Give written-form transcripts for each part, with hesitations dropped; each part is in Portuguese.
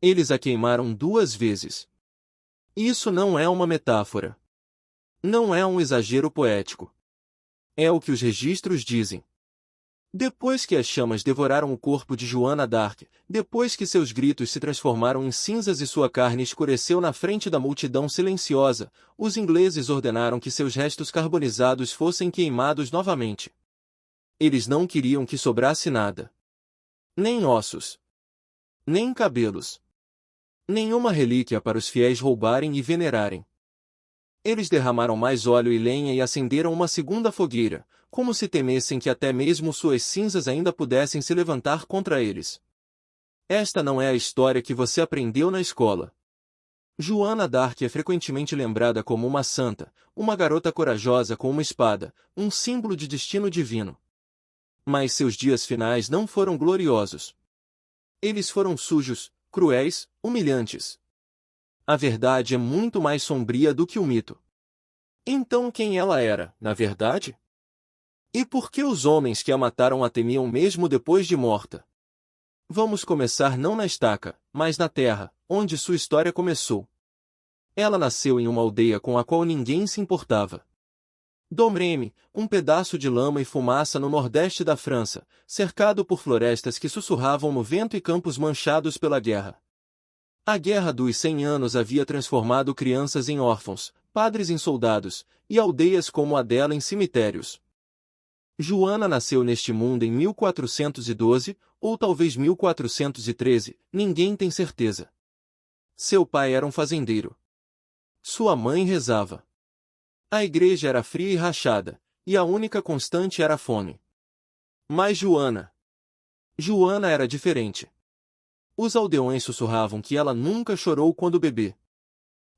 Eles a queimaram 2 vezes. Isso não é uma metáfora. Não é um exagero poético. É o que os registros dizem. Depois que as chamas devoraram o corpo de Joana d'Arc, depois que seus gritos se transformaram em cinzas e sua carne escureceu na frente da multidão silenciosa, os ingleses ordenaram que seus restos carbonizados fossem queimados novamente. Eles não queriam que sobrasse nada. Nem ossos. Nem cabelos. Nenhuma relíquia para os fiéis roubarem e venerarem. Eles derramaram mais óleo e lenha e acenderam uma segunda fogueira, como se temessem que até mesmo suas cinzas ainda pudessem se levantar contra eles. Esta não é a história que você aprendeu na escola. Joana d'Arc é frequentemente lembrada como uma santa, uma garota corajosa com uma espada, um símbolo de destino divino. Mas seus dias finais não foram gloriosos. Eles foram sujos, cruéis, humilhantes. A verdade é muito mais sombria do que o mito. Então quem ela era, na verdade? E por que os homens que a mataram a temiam mesmo depois de morta? Vamos começar não na estaca, mas na terra, onde sua história começou. Ela nasceu em uma aldeia com a qual ninguém se importava. Domremy, um pedaço de lama e fumaça no nordeste da França, cercado por florestas que sussurravam no vento e campos manchados pela guerra. A Guerra dos 100 Anos havia transformado crianças em órfãos, padres em soldados, e aldeias como a dela em cemitérios. Joana nasceu neste mundo em 1412, ou talvez 1413, ninguém tem certeza. Seu pai era um fazendeiro. Sua mãe rezava. A igreja era fria e rachada, e a única constante era a fome. Mas Joana era diferente. Os aldeões sussurravam que ela nunca chorou quando bebê.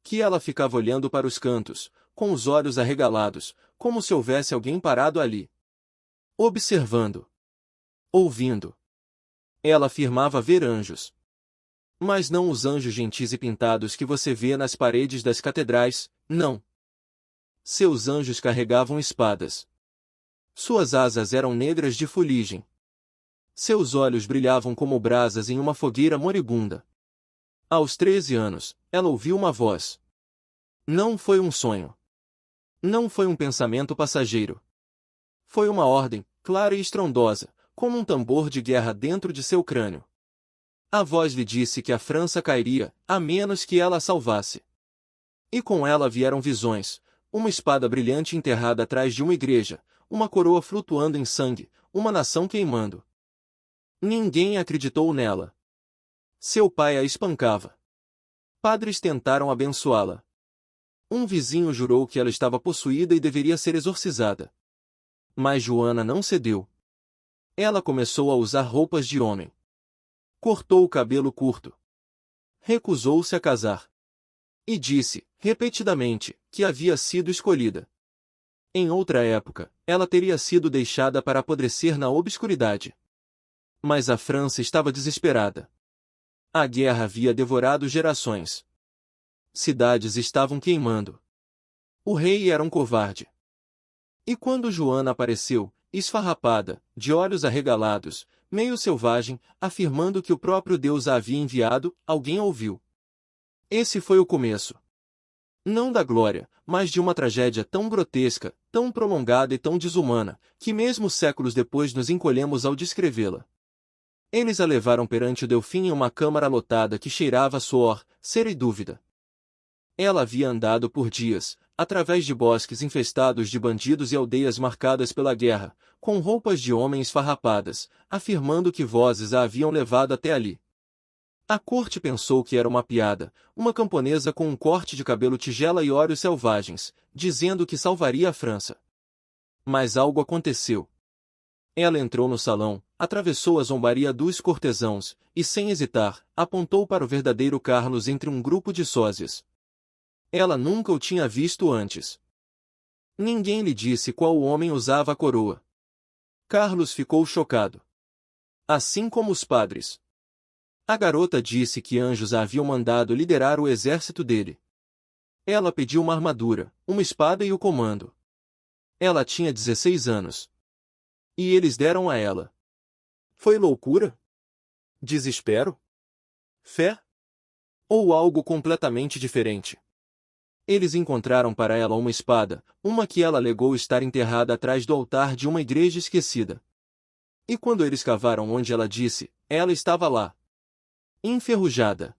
Que ela ficava olhando para os cantos, com os olhos arregalados, como se houvesse alguém parado ali. Observando. Ouvindo. Ela afirmava ver anjos. Mas não os anjos gentis e pintados que você vê nas paredes das catedrais, não. Seus anjos carregavam espadas. Suas asas eram negras de fuligem. Seus olhos brilhavam como brasas em uma fogueira moribunda. Aos 13 anos, ela ouviu uma voz. Não foi um sonho. Não foi um pensamento passageiro. Foi uma ordem, clara e estrondosa, como um tambor de guerra dentro de seu crânio. A voz lhe disse que a França cairia, a menos que ela a salvasse. E com ela vieram visões, uma espada brilhante enterrada atrás de uma igreja, uma coroa flutuando em sangue, uma nação queimando. Ninguém acreditou nela. Seu pai a espancava. Padres tentaram abençoá-la. Um vizinho jurou que ela estava possuída e deveria ser exorcizada. Mas Joana não cedeu. Ela começou a usar roupas de homem. Cortou o cabelo curto. Recusou-se a casar. E disse, repetidamente, que havia sido escolhida. Em outra época, ela teria sido deixada para apodrecer na obscuridade. Mas a França estava desesperada. A guerra havia devorado gerações. Cidades estavam queimando. O rei era um covarde. E quando Joana apareceu, esfarrapada, de olhos arregalados, meio selvagem, afirmando que o próprio Deus a havia enviado, alguém a ouviu. Esse foi o começo. Não da glória, mas de uma tragédia tão grotesca, tão prolongada e tão desumana, que mesmo séculos depois nos encolhemos ao descrevê-la. Eles a levaram perante o Delfim em uma câmara lotada que cheirava a suor, cera e dúvida. Ela havia andado por dias, através de bosques infestados de bandidos e aldeias marcadas pela guerra, com roupas de homem esfarrapadas, afirmando que vozes a haviam levado até ali. A corte pensou que era uma piada, uma camponesa com um corte de cabelo tigela e olhos selvagens, dizendo que salvaria a França. Mas algo aconteceu. Ela entrou no salão, atravessou a zombaria dos cortesãos, e sem hesitar, apontou para o verdadeiro Carlos entre um grupo de sósias. Ela nunca o tinha visto antes. Ninguém lhe disse qual homem usava a coroa. Carlos ficou chocado. Assim como os padres. A garota disse que anjos a haviam mandado liderar o exército dele. Ela pediu uma armadura, uma espada e o comando. Ela tinha 16 anos. E eles deram a ela. Foi loucura? Desespero? Fé? Ou algo completamente diferente. Eles encontraram para ela uma espada, uma que ela alegou estar enterrada atrás do altar de uma igreja esquecida. E quando eles cavaram onde ela disse, ela estava lá. Enferrujada.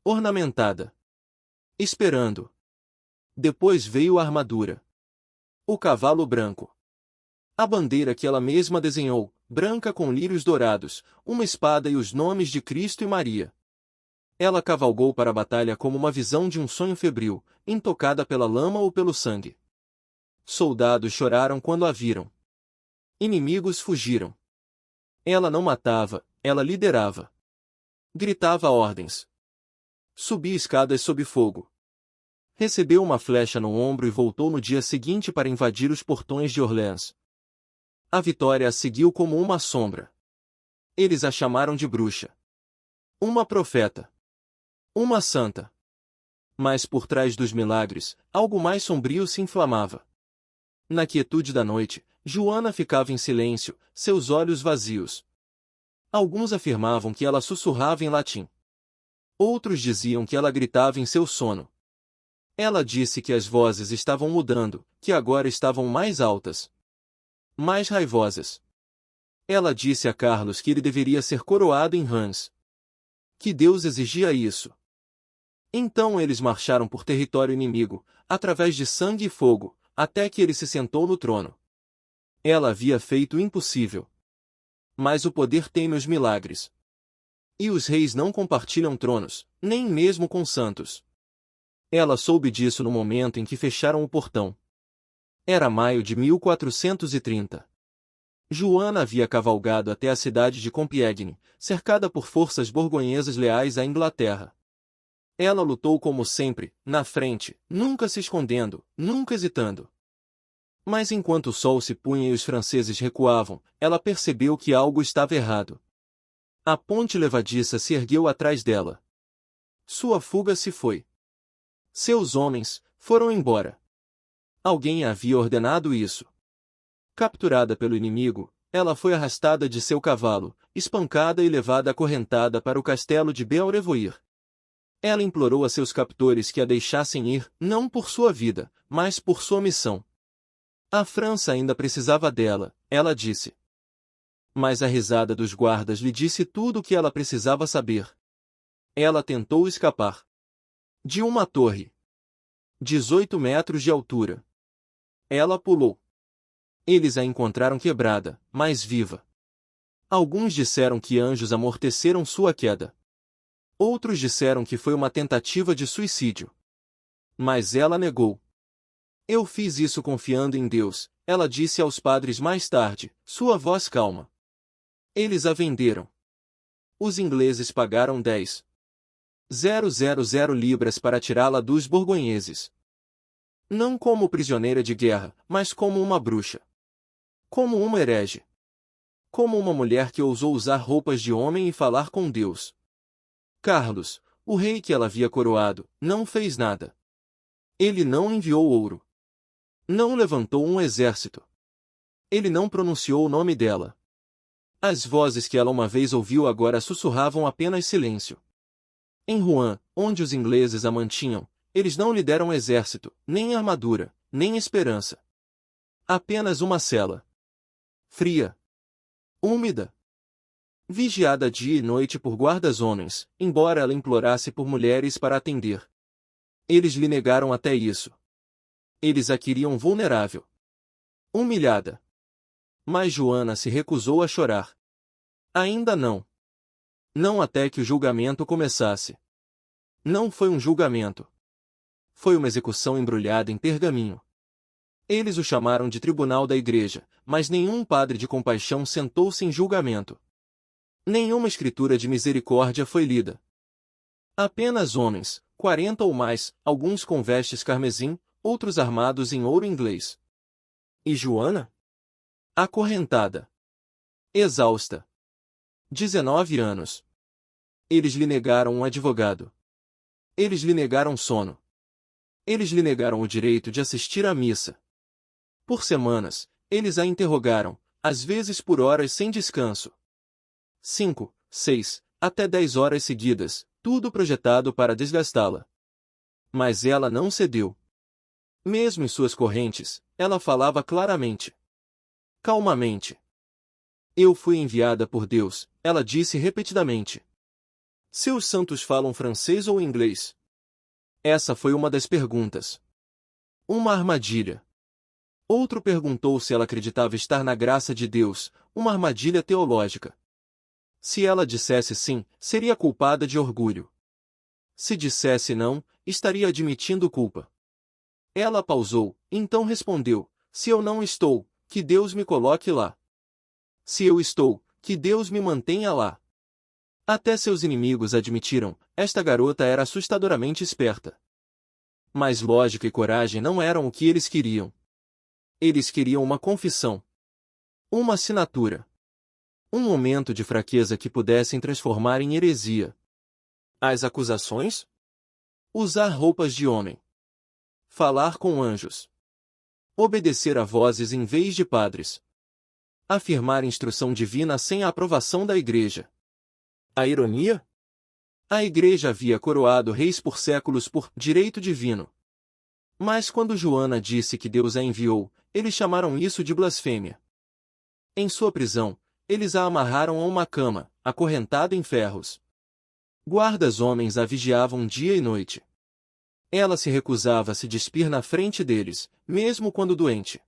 Ornamentada. Esperando. Depois veio a armadura. O cavalo branco. A bandeira que ela mesma desenhou, branca com lírios dourados, uma espada e os nomes de Cristo e Maria. Ela cavalgou para a batalha como uma visão de um sonho febril, intocada pela lama ou pelo sangue. Soldados choraram quando a viram. Inimigos fugiram. Ela não matava, ela liderava. Gritava ordens. Subia escadas sob fogo. Recebeu uma flecha no ombro e voltou no dia seguinte para invadir os portões de Orleans. A vitória a seguiu como uma sombra. Eles a chamaram de bruxa. Uma profeta. Uma santa. Mas por trás dos milagres, algo mais sombrio se inflamava. Na quietude da noite, Joana ficava em silêncio, seus olhos vazios. Alguns afirmavam que ela sussurrava em latim. Outros diziam que ela gritava em seu sono. Ela disse que as vozes estavam mudando, que agora estavam mais altas. Mais raivosas. Ela disse a Carlos que ele deveria ser coroado em Reims. Que Deus exigia isso. Então eles marcharam por território inimigo, através de sangue e fogo, até que ele se sentou no trono. Ela havia feito o impossível. Mas o poder teme os milagres. E os reis não compartilham tronos, nem mesmo com santos. Ela soube disso no momento em que fecharam o portão. Era maio de 1430. Joana havia cavalgado até a cidade de Compiègne, cercada por forças borgonhesas leais à Inglaterra. Ela lutou como sempre, na frente, nunca se escondendo, nunca hesitando. Mas enquanto o sol se punha e os franceses recuavam, ela percebeu que algo estava errado. A ponte levadiça se ergueu atrás dela. Sua fuga se foi. Seus homens foram embora. Alguém havia ordenado isso. Capturada pelo inimigo, ela foi arrastada de seu cavalo, espancada e levada acorrentada para o castelo de Belrevoire. Ela implorou a seus captores que a deixassem ir, não por sua vida, mas por sua missão. A França ainda precisava dela, ela disse. Mas a risada dos guardas lhe disse tudo o que ela precisava saber. Ela tentou escapar. De uma torre. 18 metros de altura. Ela pulou. Eles a encontraram quebrada, mas viva. Alguns disseram que anjos amorteceram sua queda. Outros disseram que foi uma tentativa de suicídio. Mas ela negou. Eu fiz isso confiando em Deus, ela disse aos padres mais tarde, sua voz calma. Eles a venderam. Os ingleses pagaram 10.000 libras para tirá-la dos borgonheses. Não como prisioneira de guerra, mas como uma bruxa. Como uma herege. Como uma mulher que ousou usar roupas de homem e falar com Deus. Carlos, o rei que ela havia coroado, não fez nada. Ele não enviou ouro. Não levantou um exército. Ele não pronunciou o nome dela. As vozes que ela uma vez ouviu agora sussurravam apenas silêncio. Em Rouen, onde os ingleses a mantinham, eles não lhe deram exército, nem armadura, nem esperança. Apenas uma cela. Fria. Úmida. Vigiada dia e noite por guardas homens, embora ela implorasse por mulheres para atender. Eles lhe negaram até isso. Eles a queriam vulnerável. Humilhada. Mas Joana se recusou a chorar. Ainda não. Não até que o julgamento começasse. Não foi um julgamento. Foi uma execução embrulhada em pergaminho. Eles o chamaram de tribunal da igreja, mas nenhum padre de compaixão sentou-se em julgamento. Nenhuma escritura de misericórdia foi lida. Apenas homens, 40 ou mais, alguns com vestes carmesim, outros armados em ouro inglês. E Joana? Acorrentada. Exausta. 19 anos. Eles lhe negaram um advogado. Eles lhe negaram sono. Eles lhe negaram o direito de assistir à missa. Por semanas, eles a interrogaram, às vezes por horas sem descanso. 5, 6, até 10 horas seguidas, tudo projetado para desgastá-la. Mas ela não cedeu. Mesmo em suas correntes, ela falava claramente. Calmamente. Eu fui enviada por Deus, ela disse repetidamente. Seus santos falam francês ou inglês? Essa foi uma das perguntas. Uma armadilha. Outro perguntou se ela acreditava estar na graça de Deus, uma armadilha teológica. Se ela dissesse sim, seria culpada de orgulho. Se dissesse não, estaria admitindo culpa. Ela pausou, então respondeu, se eu não estou, que Deus me coloque lá. Se eu estou, que Deus me mantenha lá. Até seus inimigos admitiram, esta garota era assustadoramente esperta. Mas lógica e coragem não eram o que eles queriam. Eles queriam uma confissão. Uma assinatura. Um momento de fraqueza que pudessem transformar em heresia. As acusações? Usar roupas de homem. Falar com anjos. Obedecer a vozes em vez de padres. Afirmar instrução divina sem a aprovação da igreja. A ironia? A igreja havia coroado reis por séculos por direito divino. Mas quando Joana disse que Deus a enviou, eles chamaram isso de blasfêmia. Em sua prisão, eles a amarraram a uma cama, acorrentada em ferros. Guardas homens a vigiavam dia e noite. Ela se recusava a se despir na frente deles, mesmo quando doente.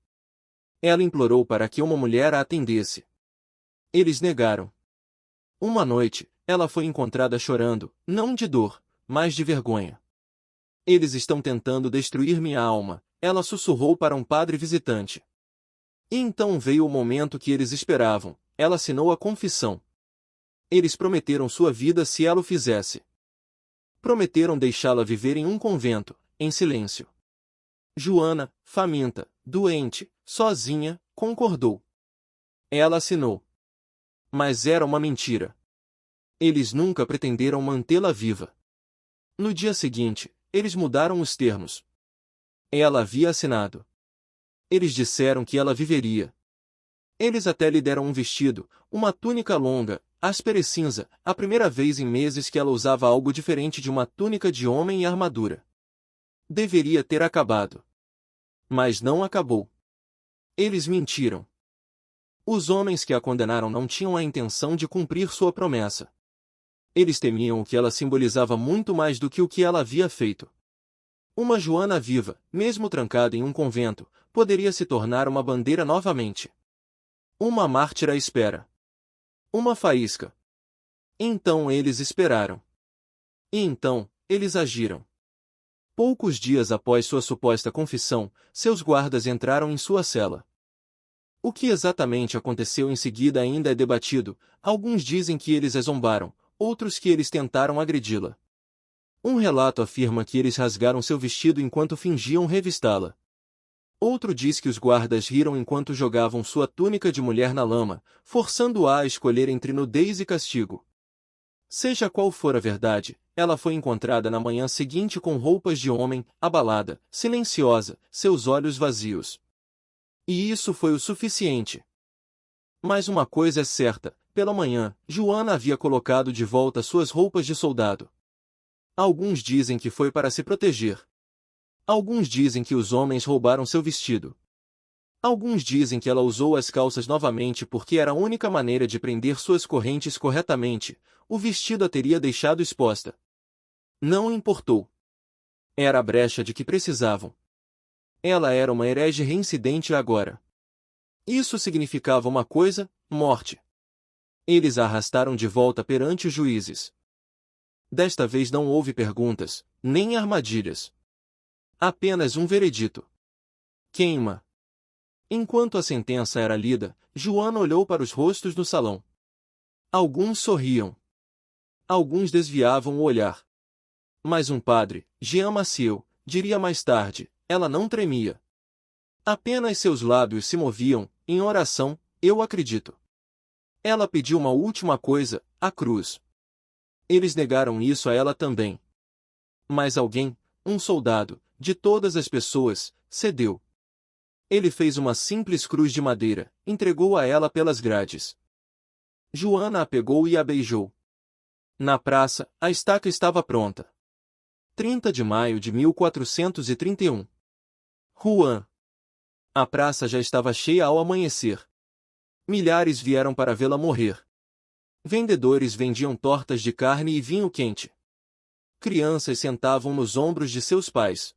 Ela implorou para que uma mulher a atendesse. Eles negaram. Uma noite, ela foi encontrada chorando, não de dor, mas de vergonha. Eles estão tentando destruir minha alma, ela sussurrou para um padre visitante. E então veio o momento que eles esperavam, ela assinou a confissão. Eles prometeram sua vida se ela o fizesse. Prometeram deixá-la viver em um convento, em silêncio. Joana, faminta, doente, sozinha, concordou. Ela assinou. Mas era uma mentira. Eles nunca pretenderam mantê-la viva. No dia seguinte, eles mudaram os termos. Ela havia assinado. Eles disseram que ela viveria. Eles até lhe deram um vestido, uma túnica longa, áspera e cinza, a primeira vez em meses que ela usava algo diferente de uma túnica de homem e armadura. Deveria ter acabado. Mas não acabou. Eles mentiram. Os homens que a condenaram não tinham a intenção de cumprir sua promessa. Eles temiam o que ela simbolizava muito mais do que o que ela havia feito. Uma Joana viva, mesmo trancada em um convento, poderia se tornar uma bandeira novamente. Uma mártir à espera. Uma faísca. Então eles esperaram. E então, eles agiram. Poucos dias após sua suposta confissão, seus guardas entraram em sua cela. O que exatamente aconteceu em seguida ainda é debatido, alguns dizem que eles a zombaram, outros que eles tentaram agredi-la. Um relato afirma que eles rasgaram seu vestido enquanto fingiam revistá-la. Outro diz que os guardas riram enquanto jogavam sua túnica de mulher na lama, forçando-a a escolher entre nudez e castigo. Seja qual for a verdade, ela foi encontrada na manhã seguinte com roupas de homem, abalada, silenciosa, seus olhos vazios. E isso foi o suficiente. Mas uma coisa é certa, pela manhã, Joana havia colocado de volta suas roupas de soldado. Alguns dizem que foi para se proteger. Alguns dizem que os homens roubaram seu vestido. Alguns dizem que ela usou as calças novamente porque era a única maneira de prender suas correntes corretamente, o vestido a teria deixado exposta. Não importou. Era a brecha de que precisavam. Ela era uma herege reincidente agora. Isso significava uma coisa, morte. Eles a arrastaram de volta perante os juízes. Desta vez não houve perguntas, nem armadilhas. Apenas um veredito. Queima. Enquanto a sentença era lida, Joana olhou para os rostos no salão. Alguns sorriam. Alguns desviavam o olhar. Mas um padre, Jean Maciel, diria mais tarde, ela não tremia. Apenas seus lábios se moviam, em oração, eu acredito. Ela pediu uma última coisa, a cruz. Eles negaram isso a ela também. Mas alguém, um soldado, de todas as pessoas, cedeu. Ele fez uma simples cruz de madeira, entregou a ela pelas grades. Joana a pegou e a beijou. Na praça, a estaca estava pronta. 30 de maio de 1431. Rouen. A praça já estava cheia ao amanhecer. Milhares vieram para vê-la morrer. Vendedores vendiam tortas de carne e vinho quente. Crianças sentavam nos ombros de seus pais.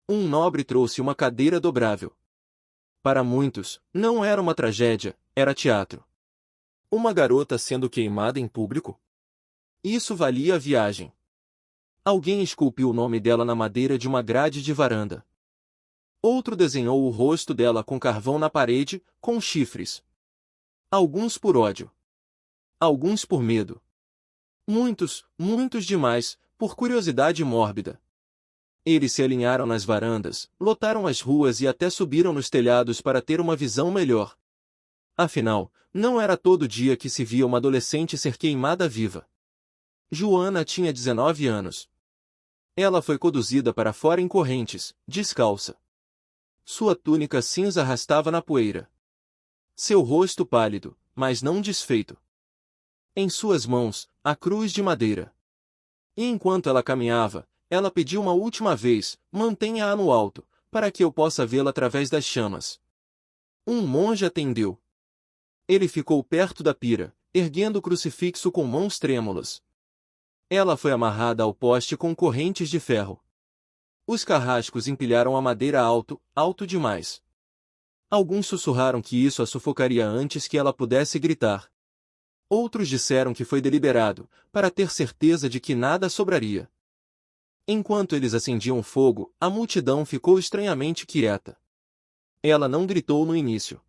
Um nobre trouxe uma cadeira dobrável. Para muitos, não era uma tragédia, era teatro. Uma garota sendo queimada em público? Isso valia a viagem. Alguém esculpiu o nome dela na madeira de uma grade de varanda. Outro desenhou o rosto dela com carvão na parede, com chifres. Alguns por ódio. Alguns por medo. Muitos, muitos demais, por curiosidade mórbida. Eles se alinharam nas varandas, lotaram as ruas e até subiram nos telhados para ter uma visão melhor. Afinal, não era todo dia que se via uma adolescente ser queimada viva. Joana tinha 19 anos. Ela foi conduzida para fora em correntes, descalça. Sua túnica cinza arrastava na poeira. Seu rosto pálido, mas não desfeito. Em suas mãos, a cruz de madeira. E enquanto ela caminhava, ela pediu uma última vez: mantenha-a no alto, para que eu possa vê-la através das chamas. Um monge atendeu. Ele ficou perto da pira, erguendo o crucifixo com mãos trêmulas. Ela foi amarrada ao poste com correntes de ferro. Os carrascos empilharam a madeira alto, alto demais. Alguns sussurraram que isso a sufocaria antes que ela pudesse gritar. Outros disseram que foi deliberado, para ter certeza de que nada sobraria. Enquanto eles acendiam fogo, a multidão ficou estranhamente quieta. Ela não gritou no início.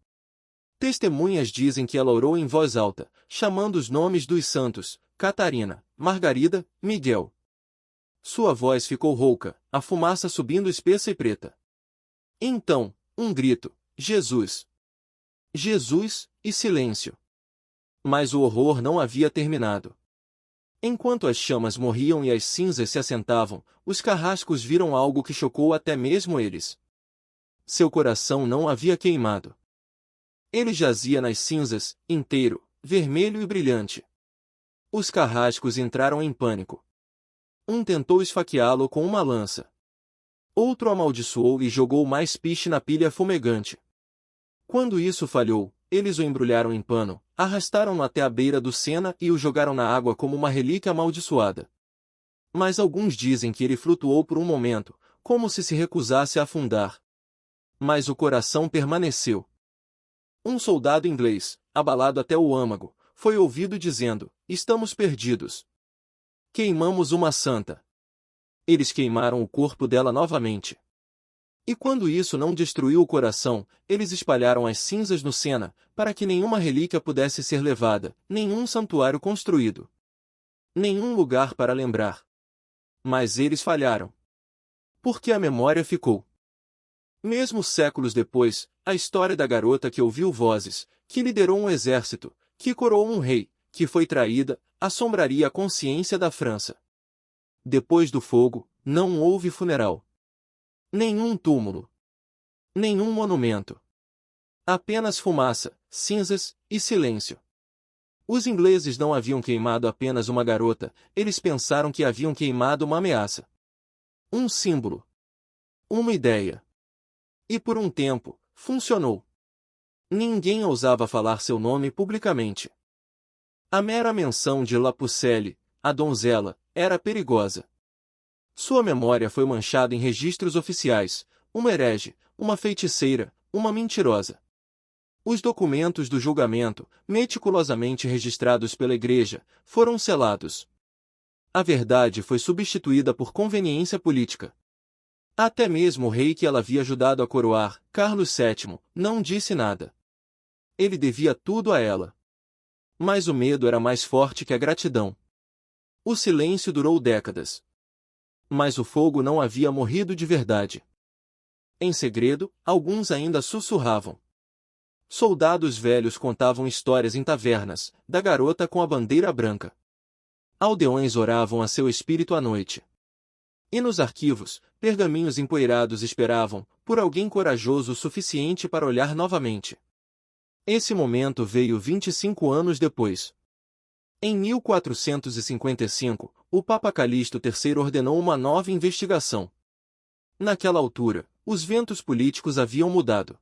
Testemunhas dizem que ela orou em voz alta, chamando os nomes dos santos: Catarina, Margarida, Miguel. Sua voz ficou rouca, a fumaça subindo espessa e preta. Então, um grito: Jesus! Jesus, e silêncio. Mas o horror não havia terminado. Enquanto as chamas morriam e as cinzas se assentavam, os carrascos viram algo que chocou até mesmo eles. Seu coração não havia queimado. Ele jazia nas cinzas, inteiro, vermelho e brilhante. Os carrascos entraram em pânico. Um tentou esfaqueá-lo com uma lança. Outro amaldiçoou e jogou mais piche na pilha fumegante. Quando isso falhou, eles o embrulharam em pano, arrastaram-no até a beira do Sena e o jogaram na água como uma relíquia amaldiçoada. Mas alguns dizem que ele flutuou por um momento, como se recusasse a afundar. Mas o coração permaneceu. Um soldado inglês, abalado até o âmago, foi ouvido dizendo: estamos perdidos. Queimamos uma santa. Eles queimaram o corpo dela novamente. E quando isso não destruiu o coração, eles espalharam as cinzas no Sena, para que nenhuma relíquia pudesse ser levada, nenhum santuário construído. Nenhum lugar para lembrar. Mas eles falharam. Porque a memória ficou. Mesmo séculos depois, a história da garota que ouviu vozes, que liderou um exército, que coroou um rei, que foi traída, assombraria a consciência da França. Depois do fogo, não houve funeral. Nenhum túmulo. Nenhum monumento. Apenas fumaça, cinzas e silêncio. Os ingleses não haviam queimado apenas uma garota, eles pensaram que haviam queimado uma ameaça. Um símbolo. Uma ideia. E por um tempo, funcionou. Ninguém ousava falar seu nome publicamente. A mera menção de La Pucelle, a donzela, era perigosa. Sua memória foi manchada em registros oficiais: uma herege, uma feiticeira, uma mentirosa. Os documentos do julgamento, meticulosamente registrados pela Igreja, foram selados. A verdade foi substituída por conveniência política. Até mesmo o rei que ela havia ajudado a coroar, Carlos VII, não disse nada. Ele devia tudo a ela. Mas o medo era mais forte que a gratidão. O silêncio durou décadas. Mas o fogo não havia morrido de verdade. Em segredo, alguns ainda sussurravam. Soldados velhos contavam histórias em tavernas, da garota com a bandeira branca. Aldeões oravam a seu espírito à noite. E nos arquivos, pergaminhos empoeirados esperavam, por alguém corajoso o suficiente para olhar novamente. Esse momento veio 25 anos depois. Em 1455, o Papa Calixto III ordenou uma nova investigação. Naquela altura, os ventos políticos haviam mudado.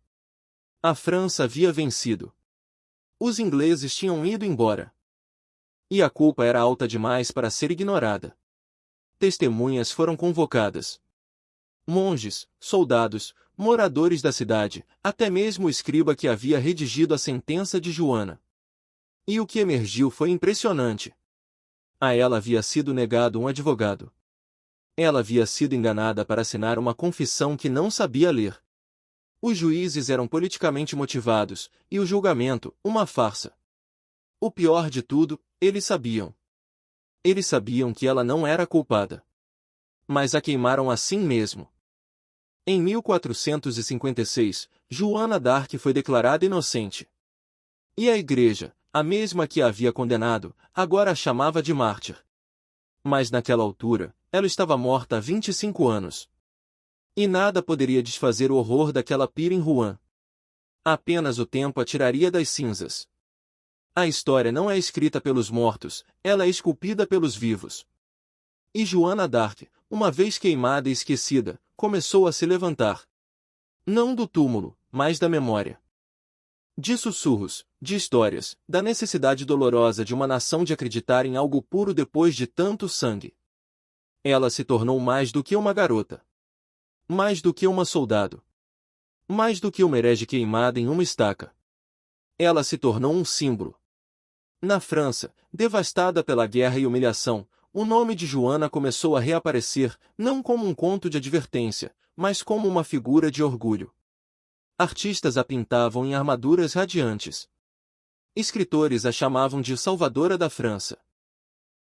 A França havia vencido. Os ingleses tinham ido embora. E a culpa era alta demais para ser ignorada. Testemunhas foram convocadas. Monges, soldados, moradores da cidade, até mesmo o escriba que havia redigido a sentença de Joana. E o que emergiu foi impressionante. A ela havia sido negado um advogado. Ela havia sido enganada para assinar uma confissão que não sabia ler. Os juízes eram politicamente motivados, e o julgamento, uma farsa. O pior de tudo, eles sabiam. Eles sabiam que ela não era culpada. Mas a queimaram assim mesmo. Em 1456, Joana d'Arc foi declarada inocente. E a igreja, a mesma que a havia condenado, agora a chamava de mártir. Mas naquela altura, ela estava morta há 25 anos. E nada poderia desfazer o horror daquela pira em Rouen. Apenas o tempo a tiraria das cinzas. A história não é escrita pelos mortos, ela é esculpida pelos vivos. E Joana d'Arc, uma vez queimada e esquecida, começou a se levantar. Não do túmulo, mas da memória. De sussurros, de histórias, da necessidade dolorosa de uma nação de acreditar em algo puro depois de tanto sangue. Ela se tornou mais do que uma garota. Mais do que uma soldado. Mais do que uma herege queimada em uma estaca. Ela se tornou um símbolo. Na França, devastada pela guerra e humilhação, o nome de Joana começou a reaparecer, não como um conto de advertência, mas como uma figura de orgulho. Artistas a pintavam em armaduras radiantes. Escritores a chamavam de Salvadora da França.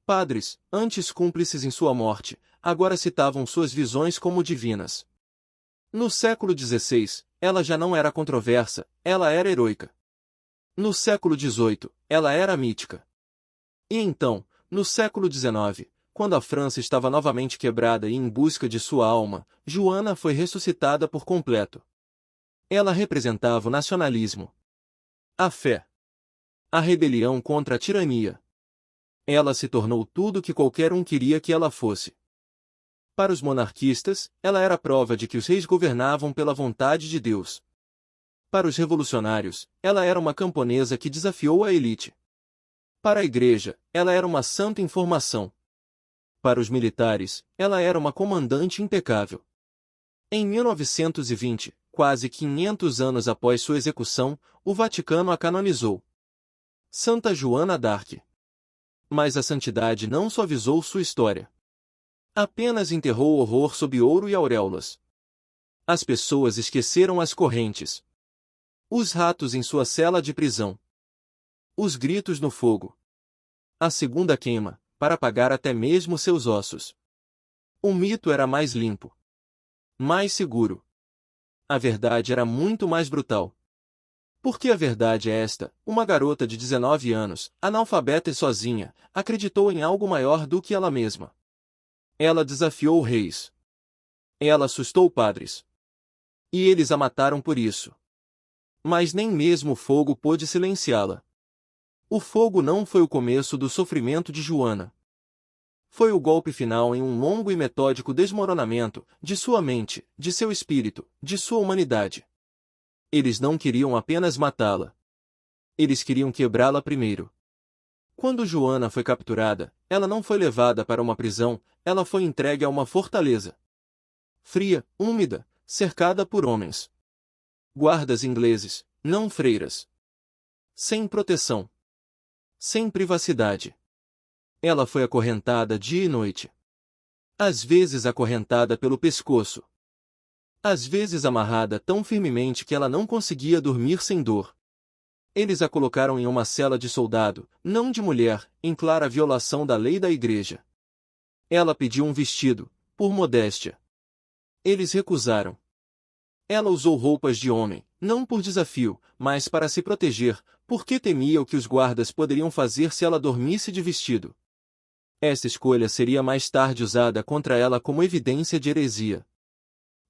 Padres, antes cúmplices em sua morte, agora citavam suas visões como divinas. No século XVI, ela já não era controversa, ela era heroica. No século XVIII, ela era mítica. E então, no século XIX, quando a França estava novamente quebrada e em busca de sua alma, Joana foi ressuscitada por completo. Ela representava o nacionalismo, a fé, a rebelião contra a tirania. Ela se tornou tudo que qualquer um queria que ela fosse. Para os monarquistas, ela era a prova de que os reis governavam pela vontade de Deus. Para os revolucionários, ela era uma camponesa que desafiou a elite. Para a igreja, ela era uma santa em formação. Para os militares, ela era uma comandante impecável. Em 1920, quase 500 anos após sua execução, o Vaticano a canonizou. Santa Joana d'Arc. Mas a santidade não suavizou sua história. Apenas enterrou o horror sob ouro e auréolas. As pessoas esqueceram as correntes. Os ratos em sua cela de prisão. Os gritos no fogo. A segunda queima, para apagar até mesmo seus ossos. O mito era mais limpo. Mais seguro. A verdade era muito mais brutal. Porque a verdade é esta: uma garota de 19 anos, analfabeta e sozinha, acreditou em algo maior do que ela mesma. Ela desafiou reis. Ela assustou padres. E eles a mataram por isso. Mas nem mesmo o fogo pôde silenciá-la. O fogo não foi o começo do sofrimento de Joana. Foi o golpe final em um longo e metódico desmoronamento de sua mente, de seu espírito, de sua humanidade. Eles não queriam apenas matá-la. Eles queriam quebrá-la primeiro. Quando Joana foi capturada, ela não foi levada para uma prisão, ela foi entregue a uma fortaleza. Fria, úmida, cercada por homens. Guardas ingleses, não freiras. Sem proteção. Sem privacidade. Ela foi acorrentada dia e noite. Às vezes acorrentada pelo pescoço. Às vezes amarrada tão firmemente que ela não conseguia dormir sem dor. Eles a colocaram em uma cela de soldado, não de mulher, em clara violação da lei da igreja. Ela pediu um vestido, por modéstia. Eles recusaram. Ela usou roupas de homem, não por desafio, mas para se proteger, porque temia o que os guardas poderiam fazer se ela dormisse de vestido. Esta escolha seria mais tarde usada contra ela como evidência de heresia.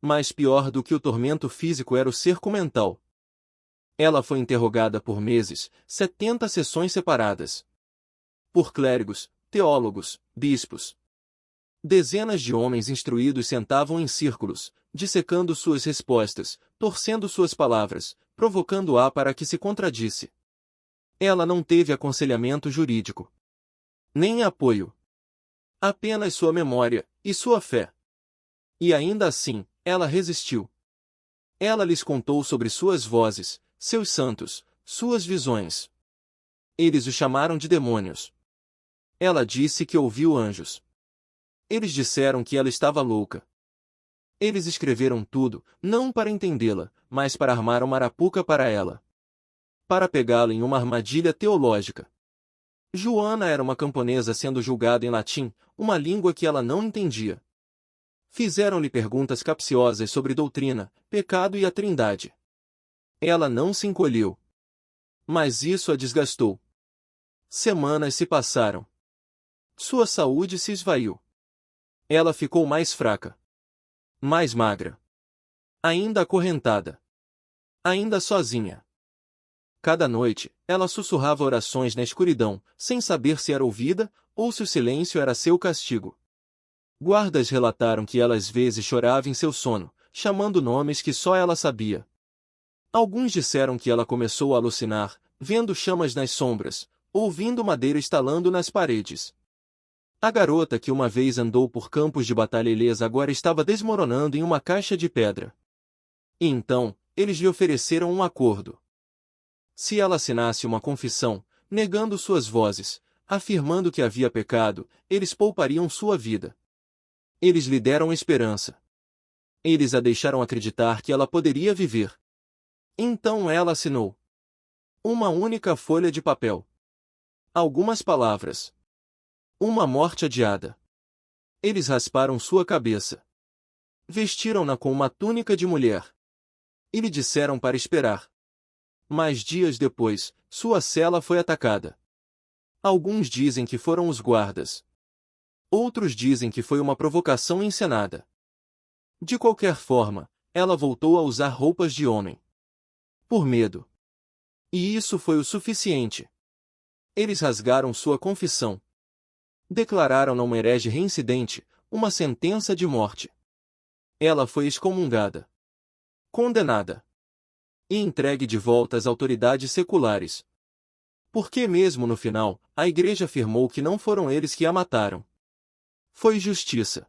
Mas pior do que o tormento físico era o cerco mental. Ela foi interrogada por meses, 70 sessões separadas. por clérigos, teólogos, bispos. Dezenas de homens instruídos sentavam em círculos, dissecando suas respostas, torcendo suas palavras, provocando-a para que se contradisse. Ela não teve aconselhamento jurídico, nem apoio. Apenas sua memória e sua fé. E ainda assim, ela resistiu. Ela lhes contou sobre suas vozes, seus santos, suas visões. Eles o chamaram de demônios. Ela disse que ouviu anjos. Eles disseram que ela estava louca. Eles escreveram tudo, não para entendê-la, mas para armar uma arapuca para ela. Para pegá-la em uma armadilha teológica. Joana era uma camponesa sendo julgada em latim, uma língua que ela não entendia. Fizeram-lhe perguntas capciosas sobre doutrina, pecado e a Trindade. Ela não se encolheu. Mas isso a desgastou. Semanas se passaram. Sua saúde se esvaiu. Ela ficou mais fraca. Mais magra. Ainda acorrentada. Ainda sozinha. Cada noite, ela sussurrava orações na escuridão, sem saber se era ouvida, ou se o silêncio era seu castigo. Guardas relataram que ela às vezes chorava em seu sono, chamando nomes que só ela sabia. Alguns disseram que ela começou a alucinar, vendo chamas nas sombras, ouvindo madeira estalando nas paredes. A garota que uma vez andou por campos de batalha ilesa agora estava desmoronando em uma caixa de pedra. E então, eles lhe ofereceram um acordo. Se ela assinasse uma confissão, negando suas vozes, afirmando que havia pecado, eles poupariam sua vida. Eles lhe deram esperança. Eles a deixaram acreditar que ela poderia viver. Então ela assinou. Uma única folha de papel. Algumas palavras. Uma morte adiada. Eles rasparam sua cabeça. Vestiram-na com uma túnica de mulher. E lhe disseram para esperar. Mas dias depois, sua cela foi atacada. Alguns dizem que foram os guardas. Outros dizem que foi uma provocação encenada. De qualquer forma, ela voltou a usar roupas de homem. Por medo. E isso foi o suficiente. Eles rasgaram sua confissão. Declararam-na uma herege reincidente, uma sentença de morte. Ela foi excomungada. Condenada. E entregue de volta às autoridades seculares. Porque mesmo no final, a Igreja afirmou que não foram eles que a mataram. Foi justiça.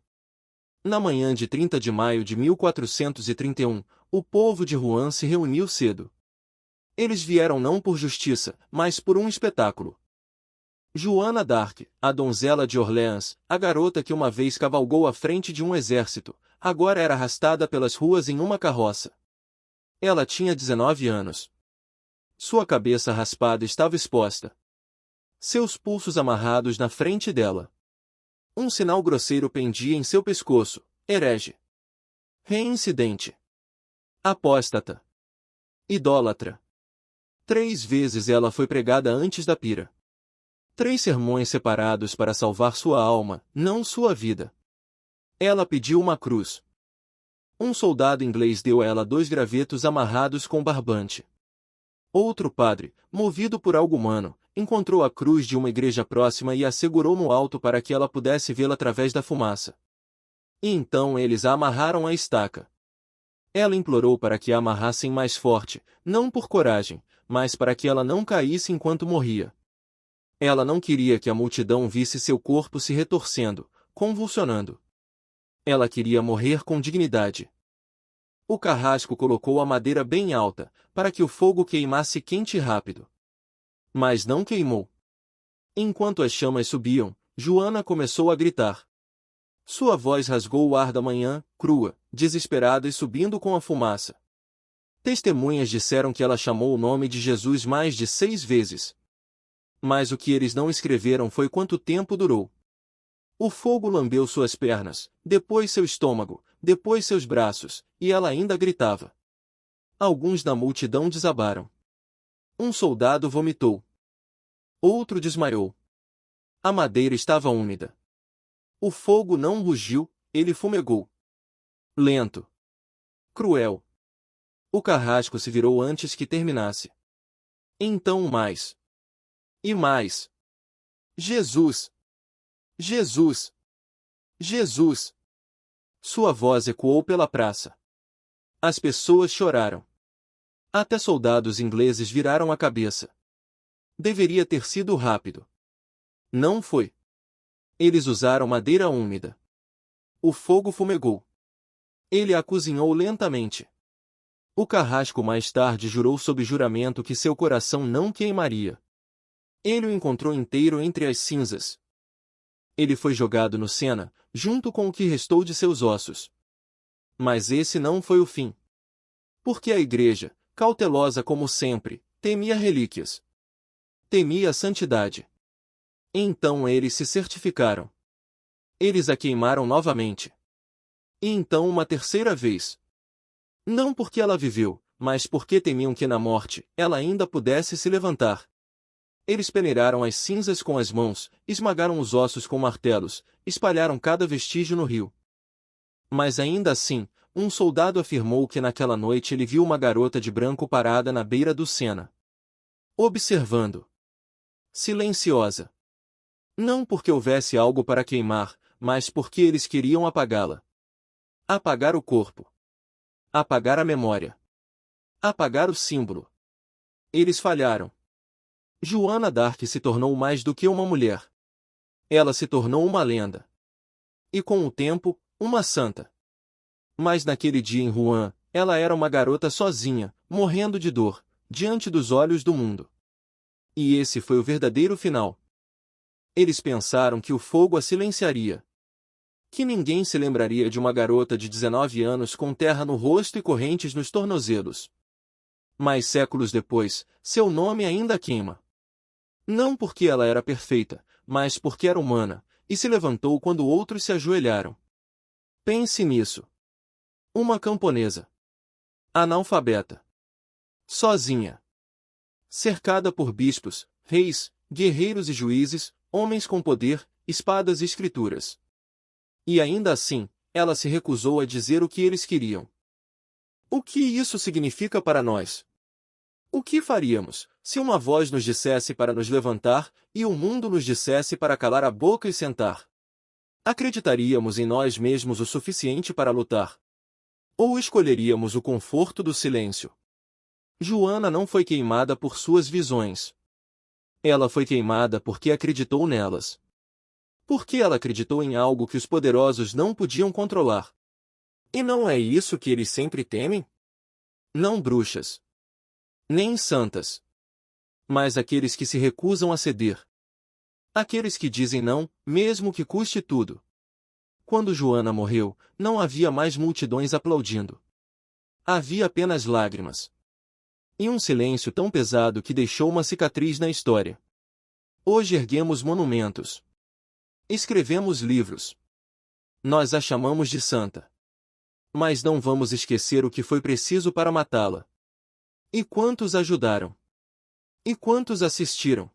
Na manhã de 30 de maio de 1431, o povo de Rouen se reuniu cedo. Eles vieram não por justiça, mas por um espetáculo. Joana d'Arc, a donzela de Orléans, a garota que uma vez cavalgou à frente de um exército, agora era arrastada pelas ruas em uma carroça. Ela tinha 19 anos. Sua cabeça raspada estava exposta. Seus pulsos amarrados na frente dela. Um sinal grosseiro pendia em seu pescoço: herege, reincidente, apóstata, idólatra. 3 vezes ela foi pregada antes da pira. 3 sermões separados para salvar sua alma, não sua vida. Ela pediu uma cruz. Um soldado inglês deu a ela 2 gravetos amarrados com barbante. Outro padre, movido por algo humano, encontrou a cruz de uma igreja próxima e a segurou no alto para que ela pudesse vê-la através da fumaça. E então eles a amarraram à estaca. Ela implorou para que a amarrassem mais forte, não por coragem, mas para que ela não caísse enquanto morria. Ela não queria que a multidão visse seu corpo se retorcendo, convulsionando. Ela queria morrer com dignidade. O carrasco colocou a madeira bem alta, para que o fogo queimasse quente e rápido. Mas não queimou. Enquanto as chamas subiam, Joana começou a gritar. Sua voz rasgou o ar da manhã, crua, desesperada e subindo com a fumaça. Testemunhas disseram que ela chamou o nome de Jesus mais de 6 vezes. Mas o que eles não escreveram foi quanto tempo durou. O fogo lambeu suas pernas, depois seu estômago, depois seus braços, e ela ainda gritava. Alguns da multidão desabaram. Um soldado vomitou. Outro desmaiou. A madeira estava úmida. O fogo não rugiu, ele fumegou. Lento. Cruel. O carrasco se virou antes que terminasse. Então mais. E mais. Jesus! Jesus! Jesus! Sua voz ecoou pela praça. As pessoas choraram. Até soldados ingleses viraram a cabeça. Deveria ter sido rápido. Não foi. Eles usaram madeira úmida. O fogo fumegou. Ele a cozinhou lentamente. O carrasco mais tarde jurou sob juramento que seu coração não queimaria. Ele o encontrou inteiro entre as cinzas. Ele foi jogado no Sena, junto com o que restou de seus ossos. Mas esse não foi o fim. Porque a igreja, cautelosa como sempre, temia relíquias. Temia a santidade. Então eles se certificaram. Eles a queimaram novamente. E então uma terceira vez. Não porque ela viveu, mas porque temiam que na morte ela ainda pudesse se levantar. Eles peneiraram as cinzas com as mãos, esmagaram os ossos com martelos, espalharam cada vestígio no rio. Mas ainda assim, um soldado afirmou que naquela noite ele viu uma garota de branco parada na beira do Sena. Observando. Silenciosa. Não porque houvesse algo para queimar, mas porque eles queriam apagá-la. Apagar o corpo. Apagar a memória. Apagar o símbolo. Eles falharam. Joana d'Arc se tornou mais do que uma mulher. Ela se tornou uma lenda. E com o tempo, uma santa. Mas naquele dia em Rouen, ela era uma garota sozinha, morrendo de dor, diante dos olhos do mundo. E esse foi o verdadeiro final. Eles pensaram que o fogo a silenciaria. Que ninguém se lembraria de uma garota de 19 anos com terra no rosto e correntes nos tornozelos. Mas séculos depois, seu nome ainda queima. Não porque ela era perfeita, mas porque era humana, e se levantou quando outros se ajoelharam. Pense nisso. Uma camponesa. Analfabeta. Sozinha. Cercada por bispos, reis, guerreiros e juízes, homens com poder, espadas e escrituras. E ainda assim, ela se recusou a dizer o que eles queriam. O que isso significa para nós? O que faríamos, se uma voz nos dissesse para nos levantar, e o mundo nos dissesse para calar a boca e sentar? Acreditaríamos em nós mesmos o suficiente para lutar? Ou escolheríamos o conforto do silêncio? Joana não foi queimada por suas visões. Ela foi queimada porque acreditou nelas. Porque ela acreditou em algo que os poderosos não podiam controlar. E não é isso que eles sempre temem? Não bruxas. Nem santas. Mas aqueles que se recusam a ceder. Aqueles que dizem não, mesmo que custe tudo. Quando Joana morreu, não havia mais multidões aplaudindo. Havia apenas lágrimas. E um silêncio tão pesado que deixou uma cicatriz na história. Hoje erguemos monumentos. Escrevemos livros. Nós a chamamos de santa. Mas não vamos esquecer o que foi preciso para matá-la. E quantos ajudaram? E quantos assistiram?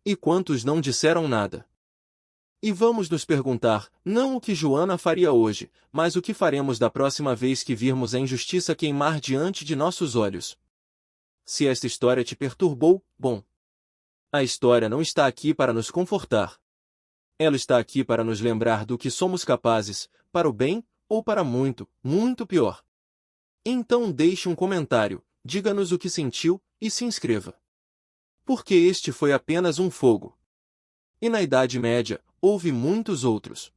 E quantos não disseram nada? E vamos nos perguntar, não o que Joana faria hoje, mas o que faremos da próxima vez que virmos a injustiça queimar diante de nossos olhos. Se esta história te perturbou, bom. A história não está aqui para nos confortar. Ela está aqui para nos lembrar do que somos capazes, para o bem, ou para muito, muito pior. Então deixe um comentário, diga-nos o que sentiu, e se inscreva. Porque este foi apenas um fogo. E na Idade Média, houve muitos outros.